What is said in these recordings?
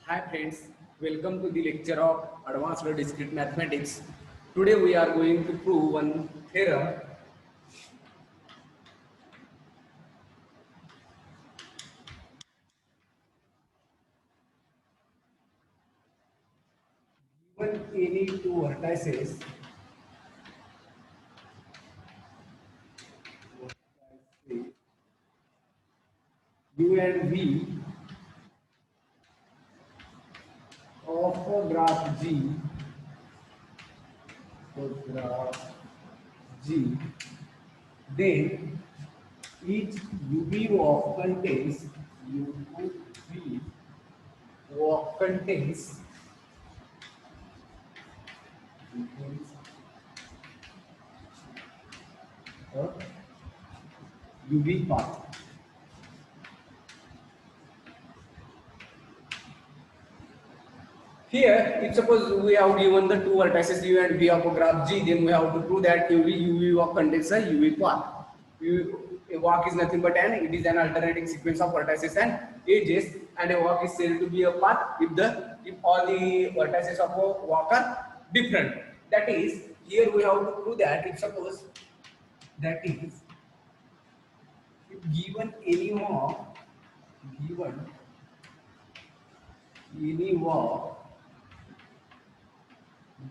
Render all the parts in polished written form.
Hi friends, welcome to the lecture of Advanced Discrete Mathematics. Today we are going to prove one theorem. Given any two vertices, U and V of a graph G, then each UV walk UV walk contains a UV path. Here, if suppose we have given the two vertices U and V of a graph G, then we have to prove that UV walk contains a UV path. A walk is nothing but it is an alternating sequence of vertices and edges, and a walk is said to be a path if all the vertices of a walk are different. That is, here we have to prove that if suppose that is if given any walk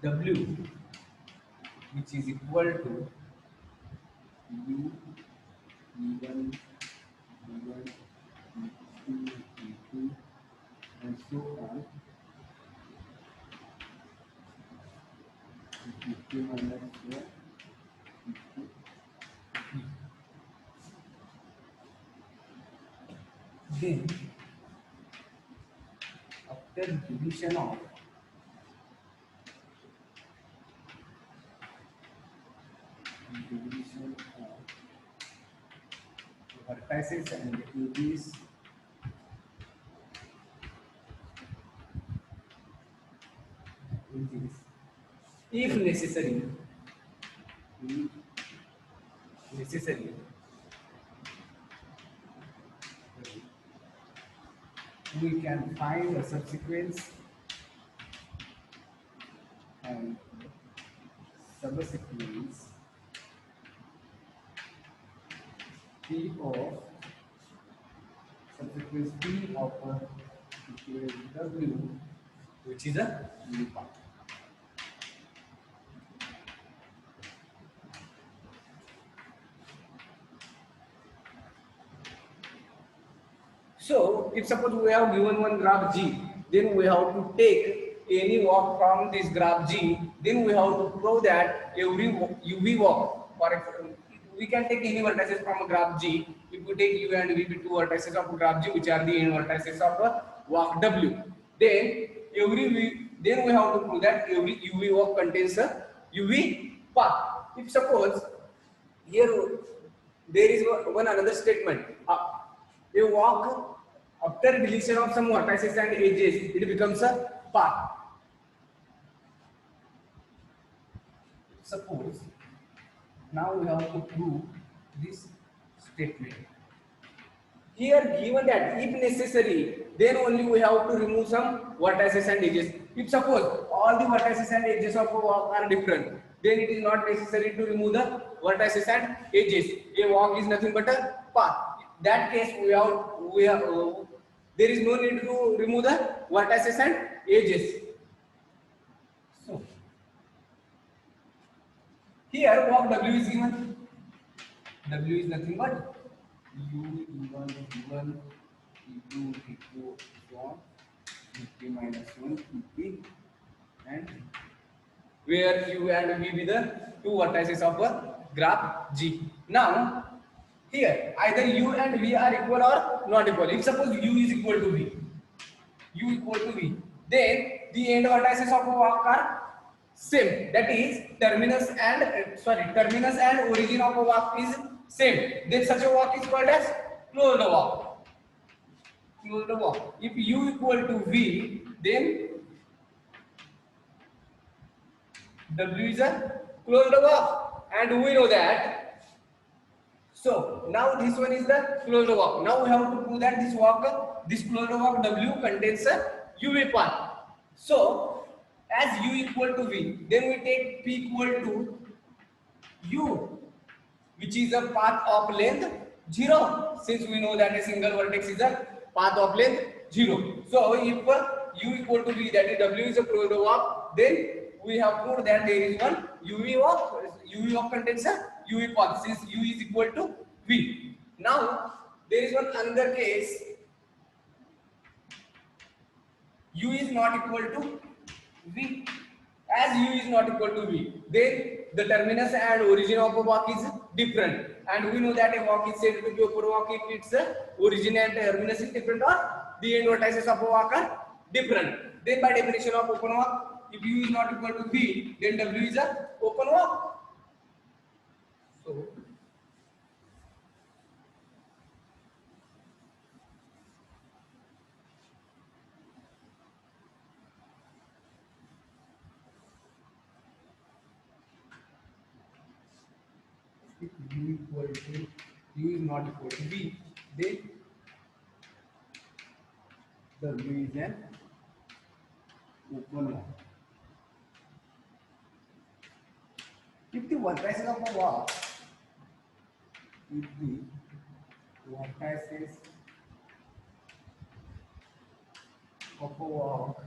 W, which is equal to U E1, E1, E2, E2, and so on. E2 minus 1, E2, E. Then, after division of vertices and edges, if necessary, we can find a subsequence and subsequence P of a W, which is a unique path. So, if suppose we have given one graph G, then we have to take any walk from this graph G, then we have to prove that every UV walk, for example, we can take any vertices from a graph G. If we take U and V be two vertices of graph G, which are the end vertices of a walk W, then then we have to prove that every UV walk contains a UV path. If suppose here there is one another statement, a walk after deletion of some vertices and edges, it becomes a path. Suppose now we have to prove this statement. Here given that if necessary, then only we have to remove some vertices and edges. If suppose all the vertices and edges of a walk are different, then it is not necessary to remove the vertices and edges. A walk is nothing but a path. In that case, there is no need to remove the vertices and edges. So here walk W is given. W is nothing but U, E1, E1, E2, E2, so on, E3 minus 1, E3, and where U and V be the two vertices of a graph G. Now, here either U and V are equal or not equal. If suppose U is equal to V, then the end vertices of a walk are same. That is terminus and origin of a walk is same. Then such a walk is called as closed walk. If U equal to V, then W is a closed walk, and we know that. So now this one is the closed walk. Now we have to prove that this closed walk W contains a UV path. So as U equal to V, then we take P equal to U, which is a path of length 0, since we know that a single vertex is a path of length 0. So if U equal to V, that is W is a closed walk, then we have proved that there is one UV walk. UV walk contains a UV path since U is equal to V. Now there is one another case. U is not equal to V. As U is not equal to V, then the terminus and origin of a walk is different. And we know that a walk is said to be open walk if its origin and terminus is different, or the end vertices of a walk are different. Then by definition of open walk, if U is not equal to V, then W is a open walk. So if U is not equal to V, then W is an open walk. If the vertices of a walk, if the vertices of a walk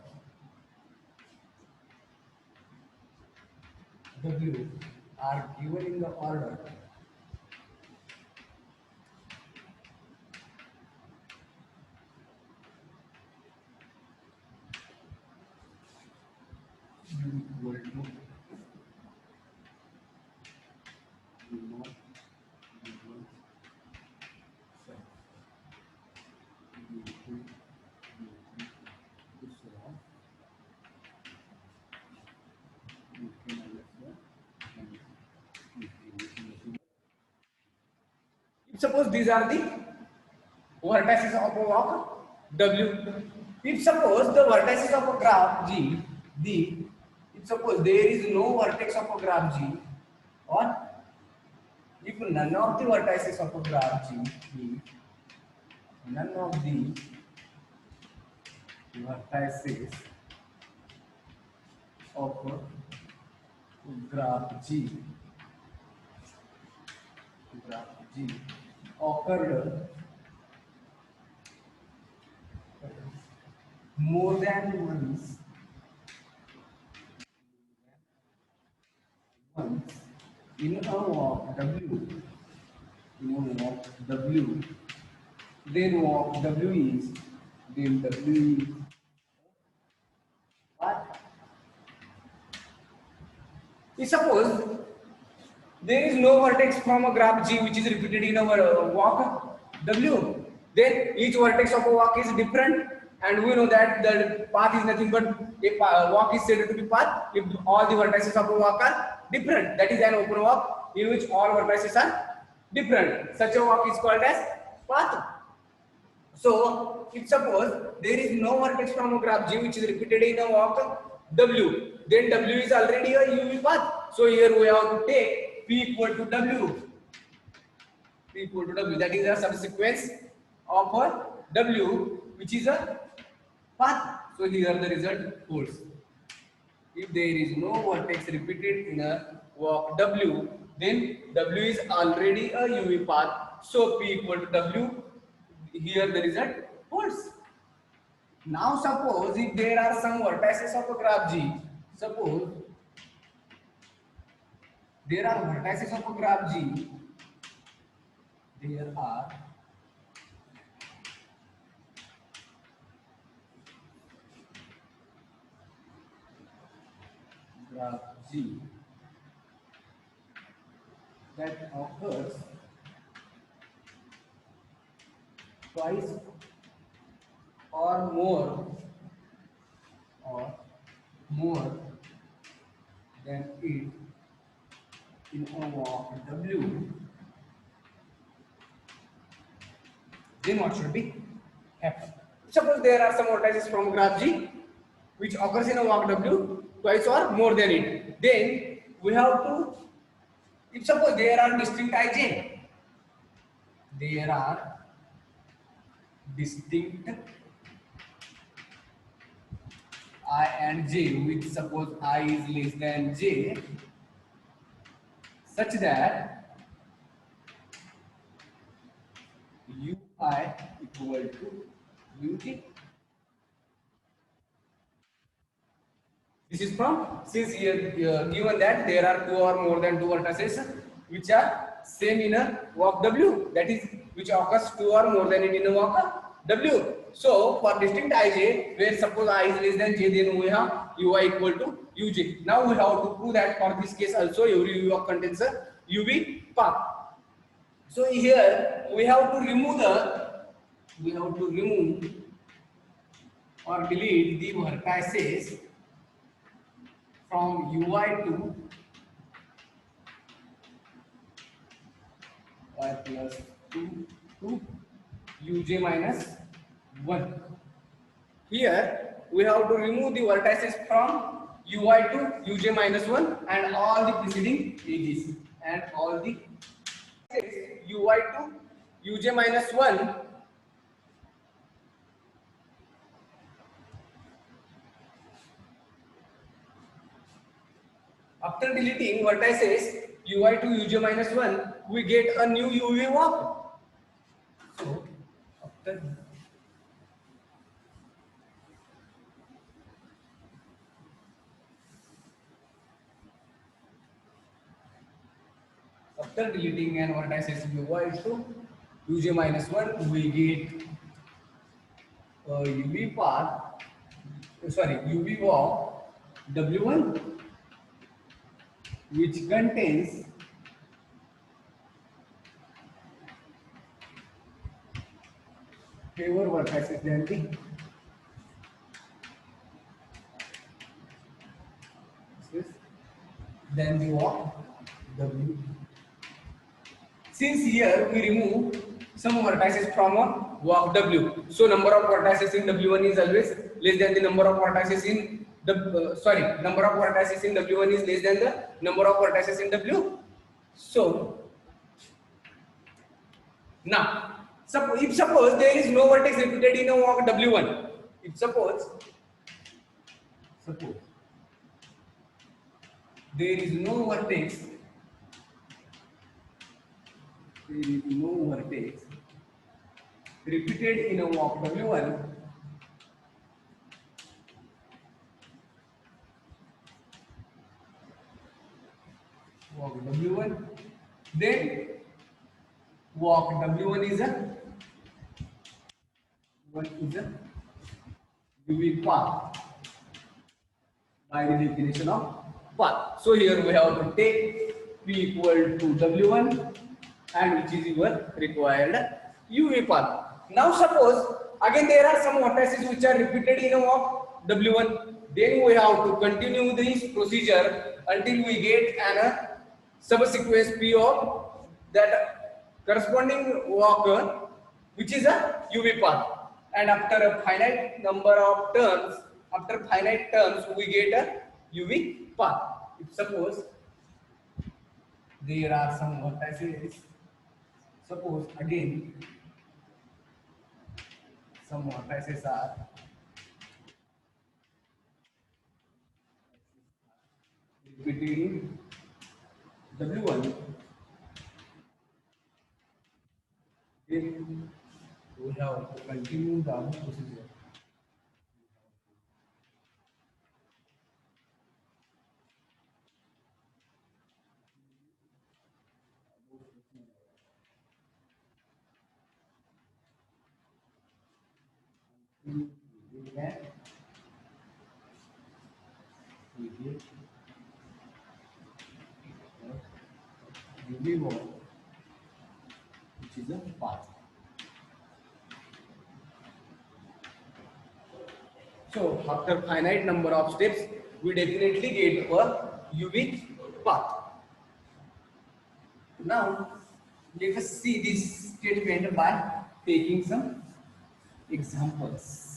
W are given in the order U equal to U0, U1, U2, U3, so on. Suppose these are the vertices of a walk W. If suppose the vertices of a graph G, if suppose there is no vertex of a graph G, or if none of the vertices of a graph G, none of the vertices of a graph G occurred more than once in a walk W, then walk W is what? If suppose there is no vertex from a graph G which is repeated in our walk W, then each vertex of a walk is different, and we know that the path is nothing but a walk is said to be path if all the vertices of a walk are different. That is an open walk in which all vertices are different. Such a walk is called as path. So if suppose there is no vertex from a graph G which is repeated in a walk W, then W is already a UV path. So here we have to take P equal to W. P equal to W, that is a subsequence of a W which is a path. So here the result holds. If there is no vertex repeated in a walk W, then W is already a UV path. So P equal to W, here the result holds. Now suppose if there are some vertices of a graph G, suppose there are vertices of a graph G, there are graph G that occurs twice or more than it in a walk W, then what should be happen? Suppose there are some vertices from graph G which occurs in a walk W twice or more than it, then we have to, if suppose there are distinct ij, distinct I and j, which suppose I is less than j, such that ui equal to ut. This is from, since here given that there are two or more than two vertices which are same in a walk W, that is which occurs two or more than in a walk W. So for distinct ij, where suppose I is less than j, then we have ui equal to uj. Now we have to prove that for this case also every walk contains a uv path. So here we have to remove or delete the vertices from ui plus 2 to uj minus 1. Here we have to remove the vertices from ui to uj minus 1 and all the preceding edges and all the ui to uj minus 1. After deleting vertices ui to uj minus 1, we get a new uv walk. So after deleting and vertices ui to uj minus 1, we get uv path, sorry, uv walk w1, which contains fewer vertices than the walk w. Since here we remove some vertices from a walk w, so number of vertices in w1 is always less than the number of vertices in the number of vertices in w1 is less than the number of vertices in w. So now, if suppose there is no vertex repeated in a walk w1, if suppose there is no vertex, repeated in a walk w1, then walk w1 is a uv path by the definition of path. So here we have to take p equal to w1 and which is your required uv path. Now suppose again there are some vertices which are repeated in a walk w1, then we have to continue this procedure until we get an subsequence p of that corresponding walk which is a uv path, and after a finite number of terms, we get a uv path. If suppose there are some vertices, suppose again some vertices are repeated in w1, then we have to continue the procedure. We get uv walk which is a path. So after finite number of steps, we definitely get a UV path. Now let us see this statement by taking some examples.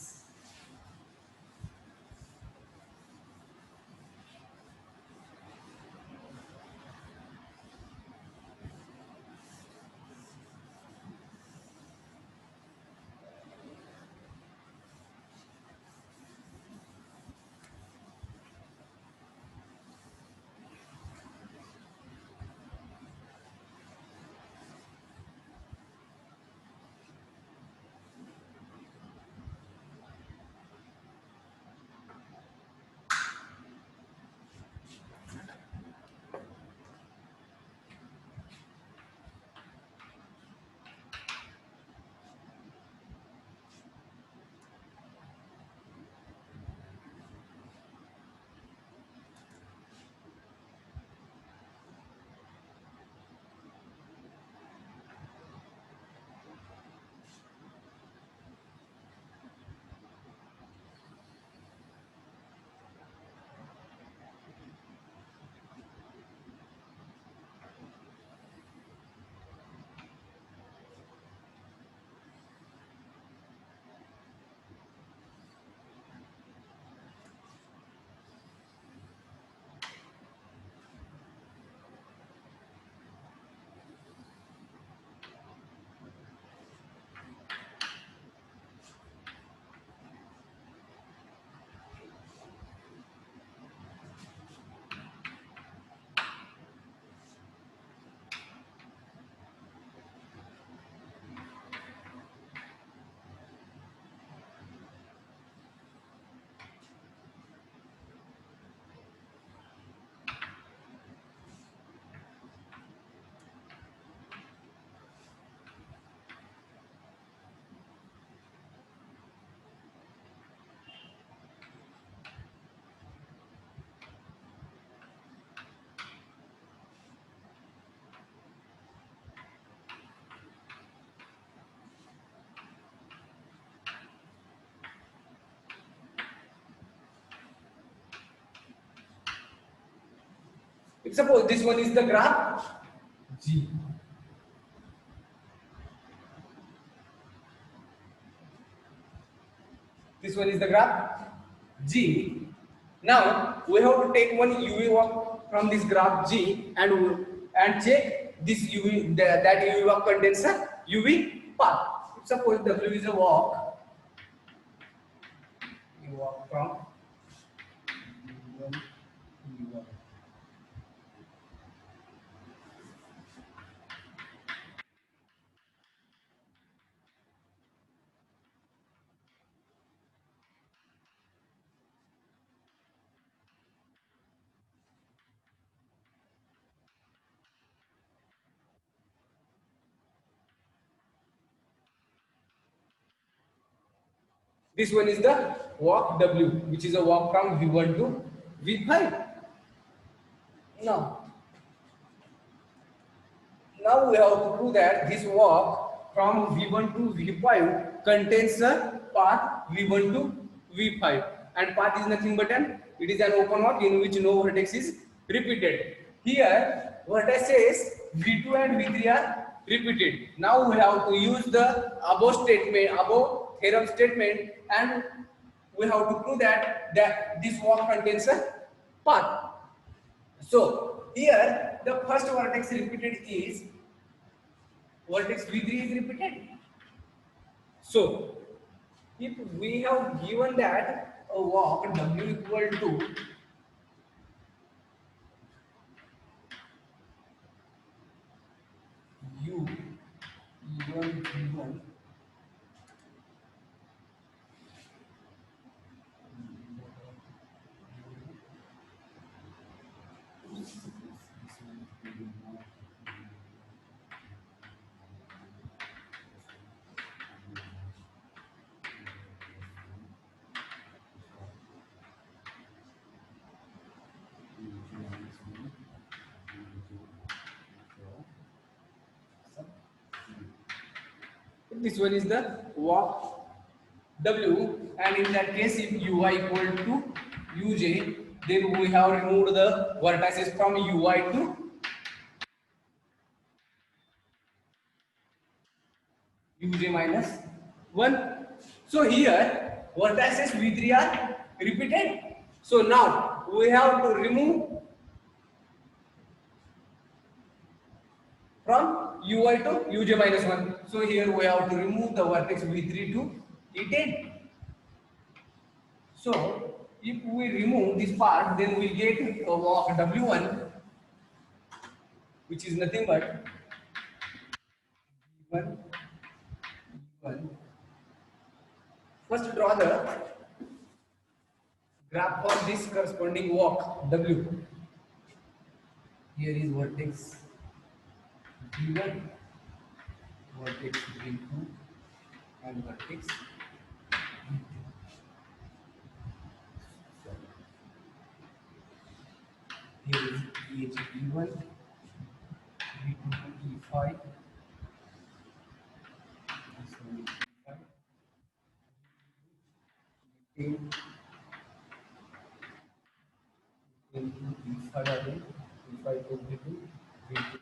Suppose this one is the graph G. This one is the graph G. Now we have to take one UV walk from this graph G and check this UV that UV walk contains a UV path. Suppose W is a walk. You walk from U1 U1. This one is the walk W, which is a walk from V1 to V5. Now, now we have to prove that this walk from V1 to V5 contains a path V1 to V5, and path is nothing but it is an open walk in which no vertex is repeated. Here vertices V2 and V3 are repeated. Now we have to use the above theorem statement, and we have to prove that this walk contains a path. So here the first vertex repeated is vertex V3 is repeated. So if we have given that a walk W equal to U E1 V1 this one is the walk W, and in that case if Ui equal to Uj, then we have removed the vertices from Ui to Uj minus 1. So here vertices V3 are repeated. So now we have to remove from Ui to Uj minus 1. So here we have to remove the vertex V3 to E10. So if we remove this part, then we get a walk W1, which is nothing but V1, E1. First draw the graph for this corresponding walk W. Here is vertex V1, vertex V2, and vertex V3. Here is E1, V2 to E5, this one is E5, E10, into E5 again, E5 to V2, V2 to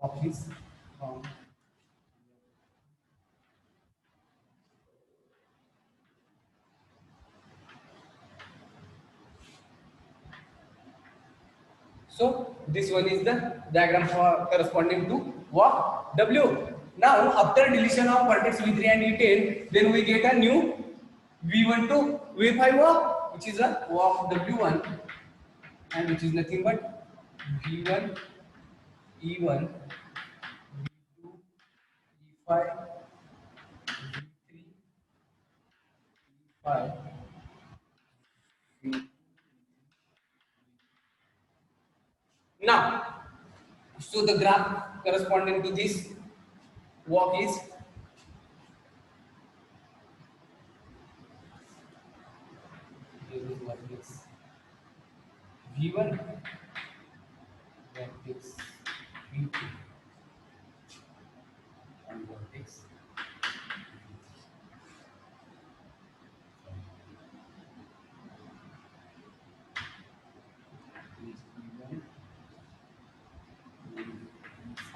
walk is from. So this one is the diagram for corresponding to walk W. Now after deletion of vertex V3 and E10, then we get a new V1 to V5 walk, which is a walk W1, and which is nothing but V1, E1, V2, E5, V3, E5, V2. Now, so the graph corresponding to this walk is vertex V1, vertex V2, and vertex.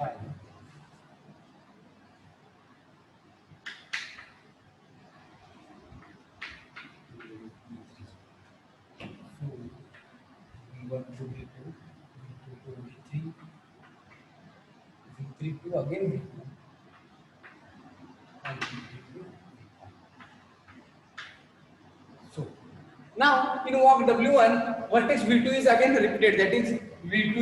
5. So V1 to V2, V2 to V3, V3 to again V2, and V3 to. So now in walk W1, vertex V2 is again repeated. That is V2,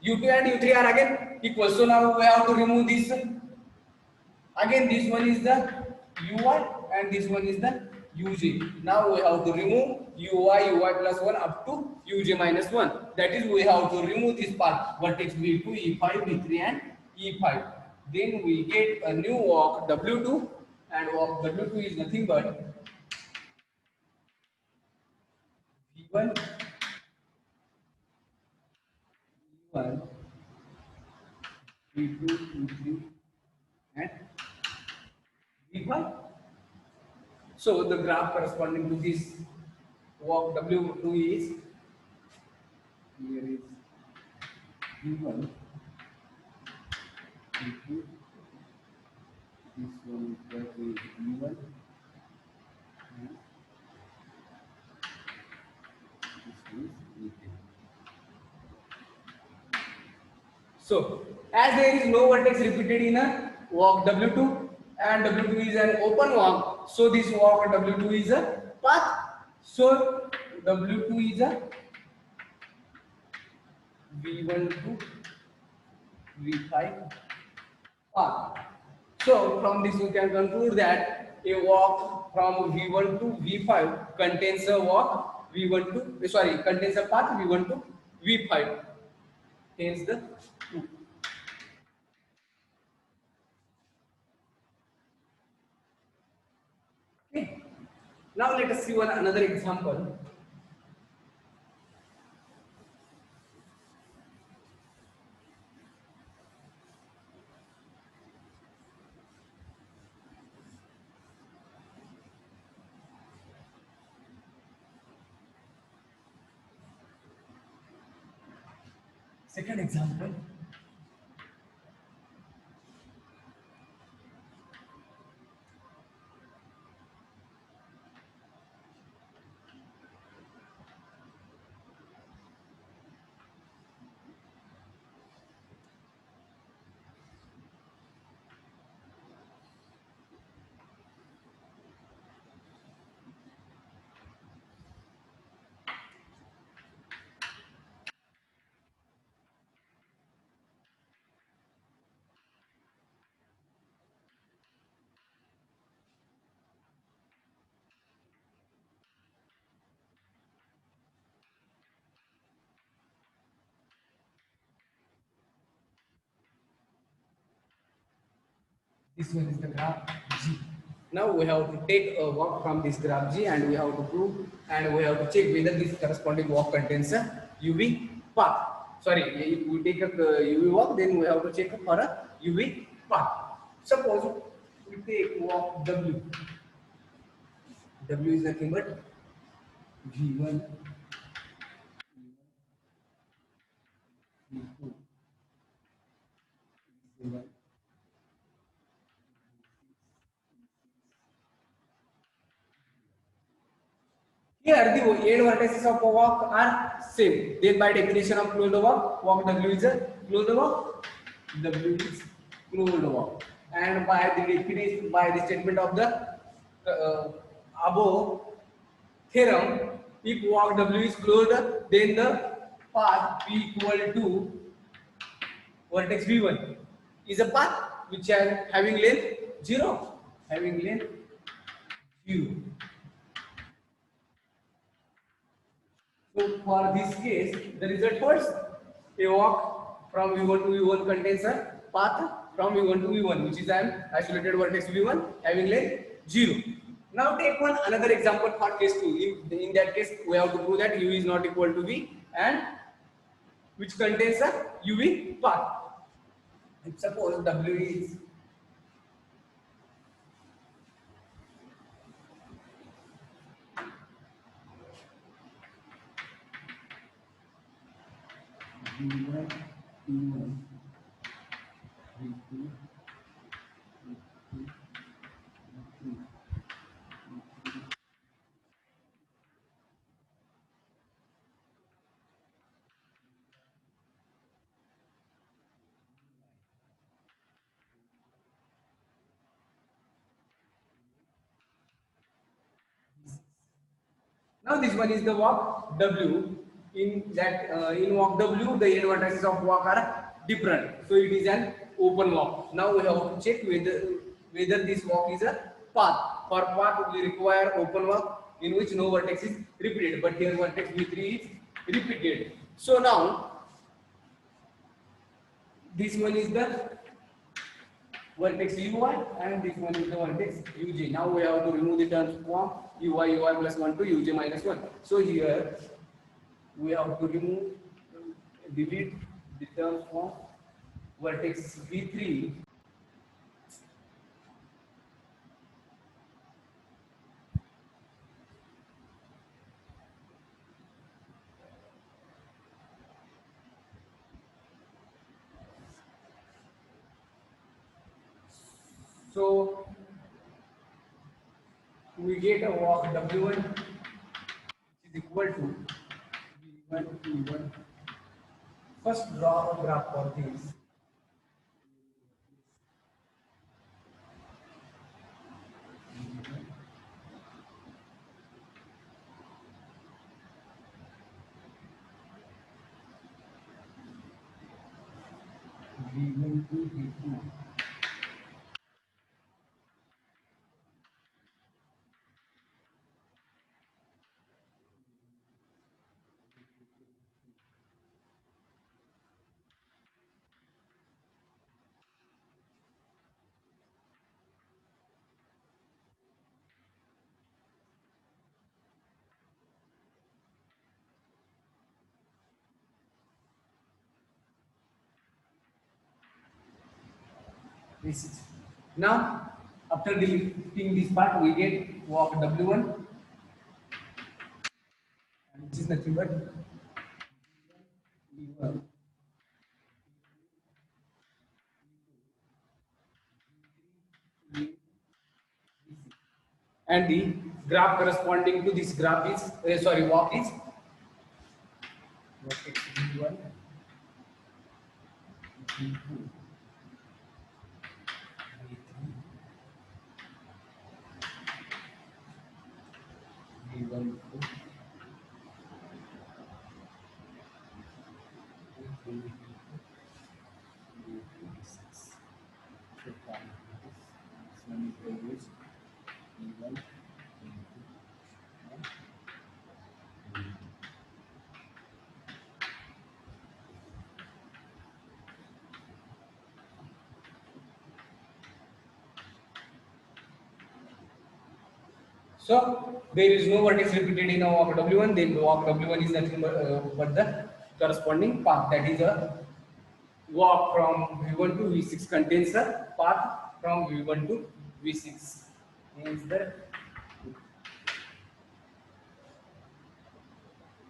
U2 and U3 are again equal. So now we have to remove this. Again, this one is the Uy and this one is the Uj. Now we have to remove Uy plus 1 up to Uj minus 1. That is, we have to remove this part, vertex V2, E5, V3 and E5. Then we get a new walk W2, and walk W2 is nothing but V1, E1, V2, E3 and V5. So the graph corresponding to this walk W2 is, here is V1, V2, this one equal to V1 and this one is V2. So as there is no vertex repeated in a walk W2 and W2 is an open walk, so this walk W2 is a path. So W2 is a V1 to V5 path. So from this we can conclude that a walk from V1 to V5 contains a walk V1 to, sorry, contains a path V1 to V5. Hence the two. Okay. Now let us see one another example. Second example. This one is the graph G. Now we have to take a walk from this graph G and we have to prove and we have to check whether this corresponding walk contains a UV path. Sorry, if we take a UV walk, then we have to check for a UV path. Suppose we take walk W. W is nothing but V1, V2, V1. Here the 8 vertices of a walk are same. Then by definition of closed walk, walk W is a closed walk. W is closed walk. And by the definition, by the statement of the above theorem, if walk W is closed, then the path P equal to vertex V1 is a path which are having length 0, having length 0. So for this case, the result was a walk from V1 to V1 contains a path from V1 to V1, which is an isolated vertex V1 having length 0. Now take one another example for case 2. In that case, we have to prove that U is not equal to V and which contains a UV path. If suppose W is V1, T1, V2, V3, V3. Now this one is the walk W. In that in walk W, the n vertices of walk are different. So it is an open walk. Now we have to check whether this walk is a path. For path we require open walk in which no vertex is repeated. But here vertex V3 is repeated. So now this one is the vertex ui and this one is the vertex uj. Now we have to remove the terms form ui plus 1 to uj minus 1. So here we have to delete the terms form vertex v3. So we get a walk w1 is equal to v1 v1. First draw a graph for this. V1 to v2. This is now after deleting this part we get walk w1 which is nothing but v1 and the graph corresponding to this graph is walk is vertex v1 v2 v3 v1 So there is no vertex repeated in a walk W1, then walk W1 is nothing but the corresponding path, that is a walk from V1 to V6 contains a path from V1 to V6. Hence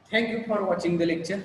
thank you for watching the lecture.